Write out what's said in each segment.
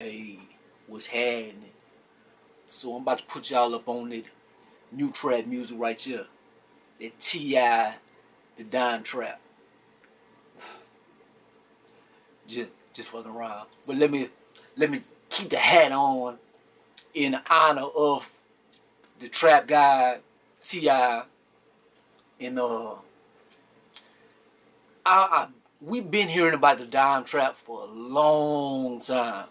Hey, what's happening? So I'm about to put y'all up on it new trap music right here. That T.I. the Dime Trap. Just fucking around. But let me keep the hat on in honor of the trap guy T.I. And we've been hearing about the Dime Trap for a long time.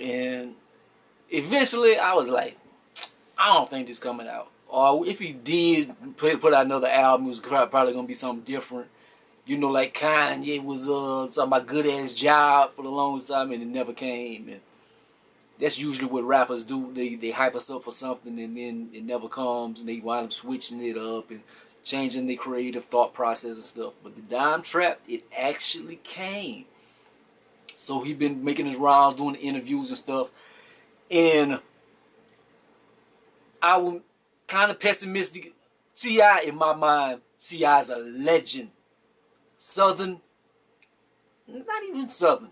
And eventually I was like, I don't think this coming out. Or if he did put out another album, it was probably gonna be something different. You know, like Kanye was talking about good ass job for the longest time, and it never came. And that's usually what rappers do. They hype us up for something, and then it never comes, and they wind up switching it up and changing their creative thought process and stuff. But the Dime Trap, it actually came. So he been making his rounds, doing interviews and stuff, and I was kind of pessimistic. T.I. in my mind, T.I. is a legend. Southern, not even Southern,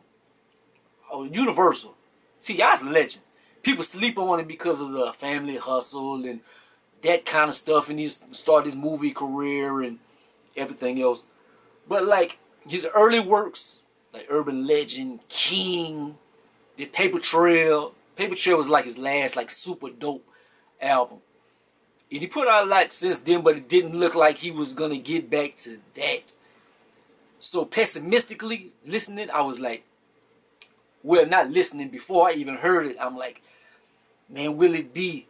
Universal. T.I. is a legend. People sleep on him because of the family hustle and that kind of stuff, and he started his movie career and everything else. But like his early works, like Urban Legend, King, the Paper Trail. Paper Trail was like his last like super dope album. And he put out a lot since then, but it didn't look like he was gonna get back to that. So pessimistically listening, I was like, well, not listening before I even heard it. I'm like, man, will it be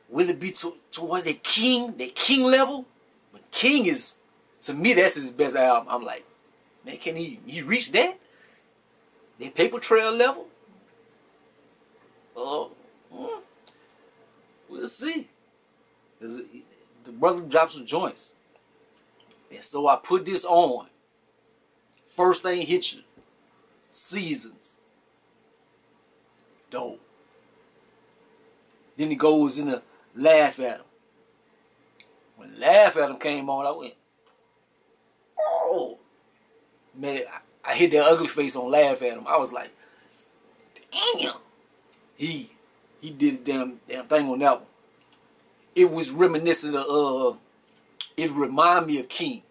towards that King level? But King is, to me, that's his best album. I'm like, man, can he reach that? That Paper Trail level? We'll see. The brother drops some joints. And so I put this on. First thing hit you. Seasons. Dope. Then he goes in to Laugh at Him. When Laugh at Him came on, I went, oh. Man, I hit that ugly face on Laugh at Him. I was like, damn. He did a damn thing on that one. It was reminiscent of, it reminded me of King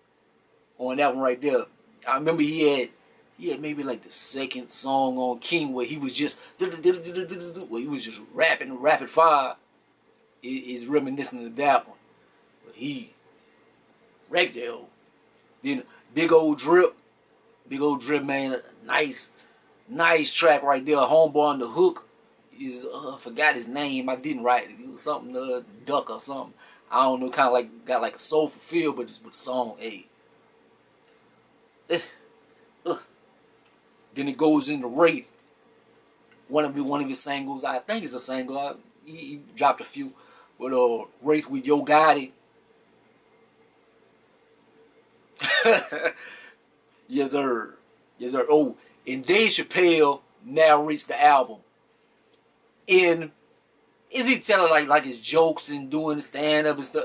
on that one right there. I remember he had maybe like the second song on King where he was just rapping rapid fire. It is reminiscent of that one. But he wrecked that old. Then Big Old Drip, man, nice track right there. Homeboy on the hook is forgot his name. I didn't write it. It was something Duck or something. I don't know, kind of like got like a soulful feel, but it's with song A. Then it goes into Wraith. One of his singles. I think it's a single. He dropped a few. But Wraith with Yo Gotti. Yes sir. Yes sir. Oh, and Dave Chappelle narrates the album. And is he telling like his jokes and doing the stand up and stuff?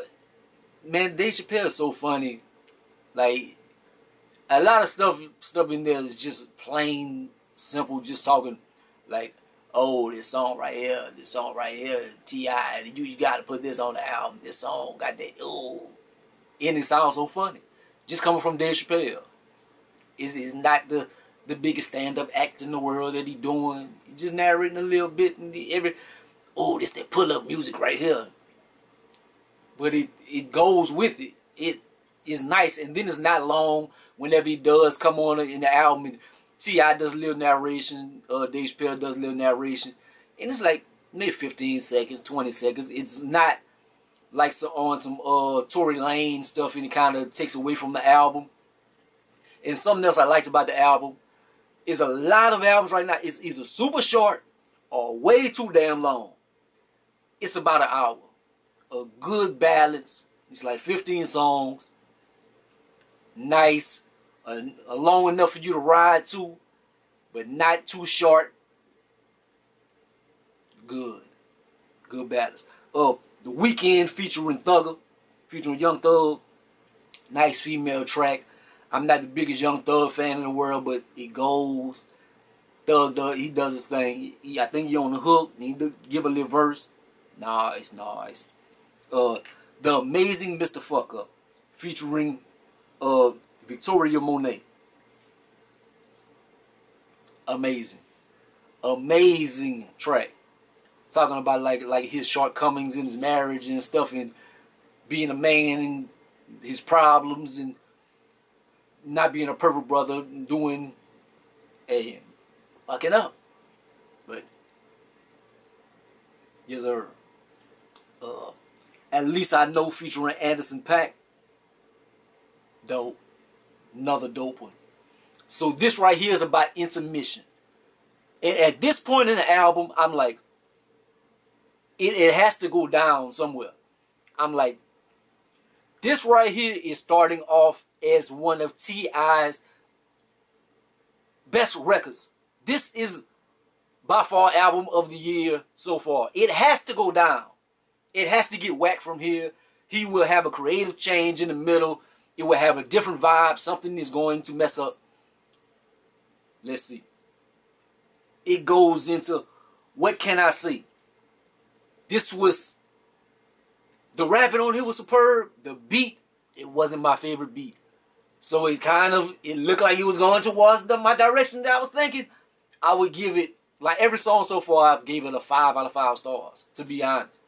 Man, Dave Chappelle is so funny. Like a lot of stuff in there is just plain simple, just talking like, oh, this song right here, T.I., you got to put this on the album, this song got that, oh, and it sounds so funny. Just coming from Dave Chappelle. Is not the biggest stand-up act in the world that he doing. He just narrating a little bit and oh, this that pull-up music right here. But it goes with it. It is nice, and then it's not long whenever he does come on in the album. And T.I. does a little narration, Dave Chappelle does a little narration, and it's like maybe 15 seconds, 20 seconds. It's not like on some Tory Lane stuff, and it kind of takes away from the album. And something else I liked about the album is a lot of albums right now is either super short or way too damn long. It's about an hour. A good balance. It's like 15 songs. Nice. Long enough for you to ride to, but not too short. Good balance. The Weeknd featuring Young Thug. Nice female track. I'm not the biggest Young Thug fan in the world, but it goes. Thug, he does his thing. I think he on the hook. He give a little verse. Nah, it's nice. The Amazing Mr. Fuck Up, featuring Victoria Monet. Amazing, amazing track. Talking about like his shortcomings in his marriage and stuff, and being a man and his problems, and not being a perfect brother, doing a fucking up. But yes, sir. At Least I Know, featuring Anderson .Paak. Dope. Another dope one. So this right here is about intermission. And at this point in the album, I'm like, it has to go down somewhere. I'm like, this right here is starting off as one of T.I.'s best records. This is by far album of the year so far. It has to go down. It has to get whacked from here. He will have a creative change in the middle. It will have a different vibe. Something is going to mess up. Let's see. It goes into, what can I say? This was, the rapping on here was superb. The beat, it wasn't my favorite beat. So it looked like it was going towards my direction that I was thinking. I would give it, like every song so far, I've gave it a 5 out of 5 stars, to be honest.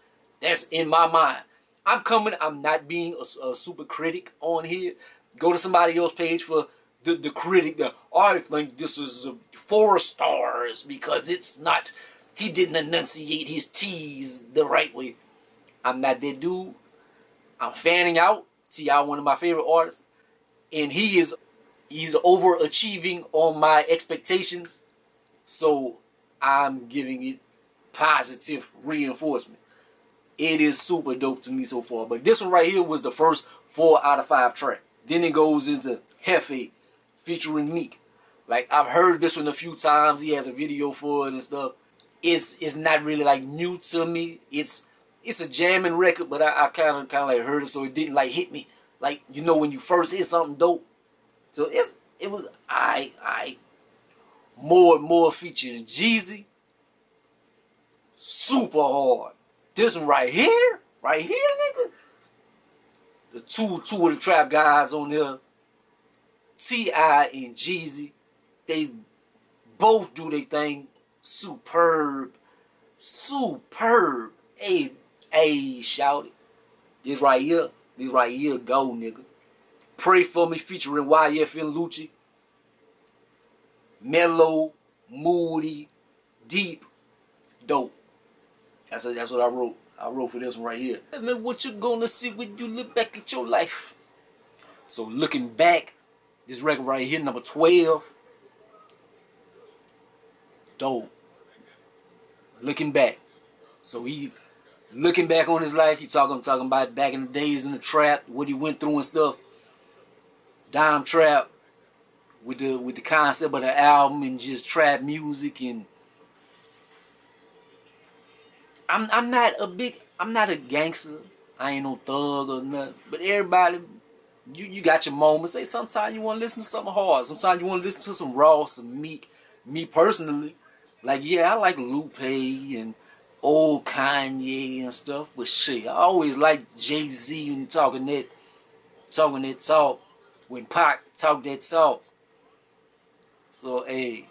That's in my mind. I'm not being a super critic on here. Go to somebody else's page for the critic that, I think this is 4 stars because it's not, he didn't enunciate his T's the right way. I'm not that dude. I'm fanning out. T.I., one of my favorite artists. And he's overachieving on my expectations. So I'm giving it positive reinforcement. It is super dope to me so far. But this one right here was the first 4 out of 5 track. Then it goes into Hefe, featuring Meek. Like, I've heard this one a few times. He has a video for it and stuff. It's not really like new to me. It's a jamming record, but I kind of like heard it, so it didn't like hit me. Like, you know, when you first hear something dope. So it was more and more featuring Jeezy. Super hard. This one right here, nigga. The two of the trap guys on there, T.I. and Jeezy, they both do their thing. Superb. Hey, shout it. This right here, go, nigga. Pray For Me, featuring YF and Lucci. Mellow, moody, deep, dope. That's what I wrote. I wrote for this one right here. Man, what you gonna see when you look back at your life? So looking back, this record right here, number 12. Dope. Looking back. So he looking back on his life. He talking about back in the days in the trap, what he went through and stuff. Dime trap, with the concept of the album and just trap music. And I'm not a gangster. I ain't no thug or nothing. But everybody, you got your moments. Say sometimes you want to listen to something hard. Sometimes you want to listen to some Raw, some Meek. Me personally, like, yeah, I like Lupe and old Kanye and stuff. But shit, I always like Jay-Z and talking that talk. When Pac talk that talk. So, hey,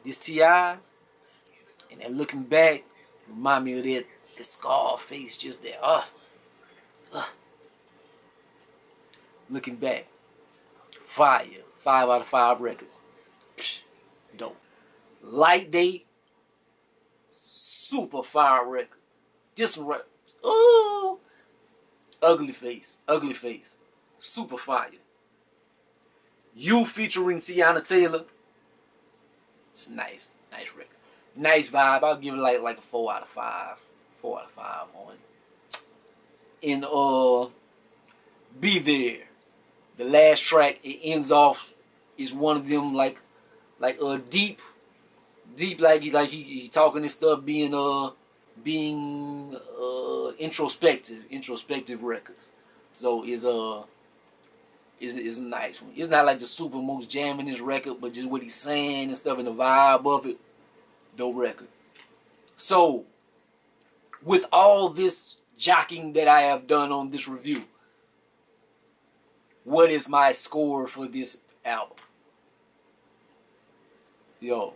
this T.I. and that looking back remind me of that Scarface just there. Looking back. Fire. 5 out of 5 record. Dope. Light Day. Super fire record. This one right. Ooh. Ugly Face. Super fire. You featuring Tiana Taylor. It's nice. Nice record. Nice vibe. I'll give it like a 4 out of 5. 4 out of 5 on it. And Be There. The last track, it ends off, is one of them like deep like he talking and stuff, being introspective records. So is a nice one. It's not like the super most jamming this record, but just what he's saying and stuff and the vibe of it. Dope record. So, with all this jockeying that I have done on this review, what is my score for this album? Yo,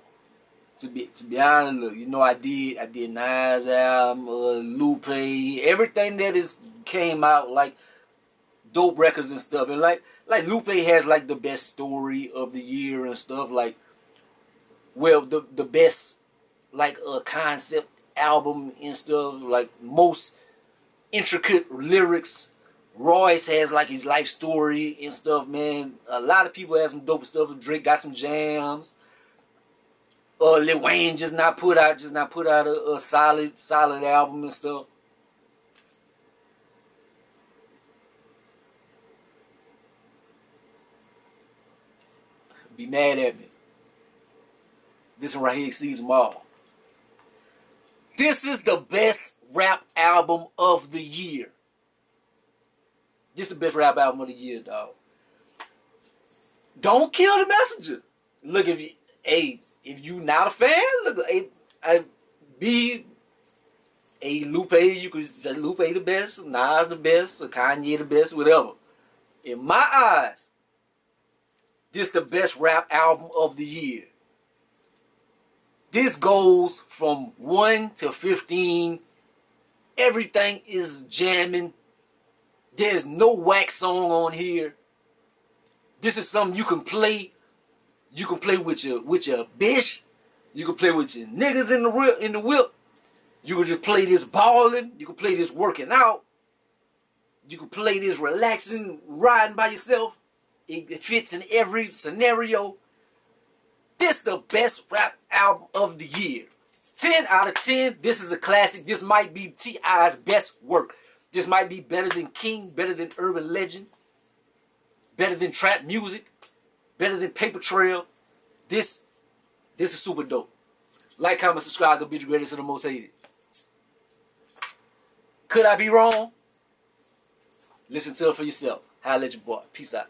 to be honest, look, you know I did Nas album, Lupe, everything that is came out like dope records and stuff, and like Lupe has like the best story of the year and stuff, like, well, the best like concept album and stuff, like most intricate lyrics. Royce has like his life story and stuff, man. A lot of people have some dope stuff. Drake got some jams. Lil Wayne just not put out a solid album and stuff. Be mad at me. This one right here exceeds them all. This is the best rap album of the year. This is the best rap album of the year, dog. Don't kill the messenger. Look, if you not a fan, look, Lupe, you could say Lupe the best, Nas the best, or Kanye the best, whatever. In my eyes, this is the best rap album of the year. This goes from 1 to 15. Everything is jamming. There's no whack song on here. This is something you can play. You can play with your bitch. You can play with your niggas in the whip. You can just play this balling. You can play this working out. You can play this relaxing, riding by yourself. It fits in every scenario. This is the best rap album of the year. 10 out of 10. This is a classic. This might be T.I.'s best work. This might be better than King, better than Urban Legend, better than trap music, better than Paper Trail. This is super dope. Like, comment, subscribe to be the greatest and the most hated. Could I be wrong? Listen to it for yourself. Holla at your boy. Peace out.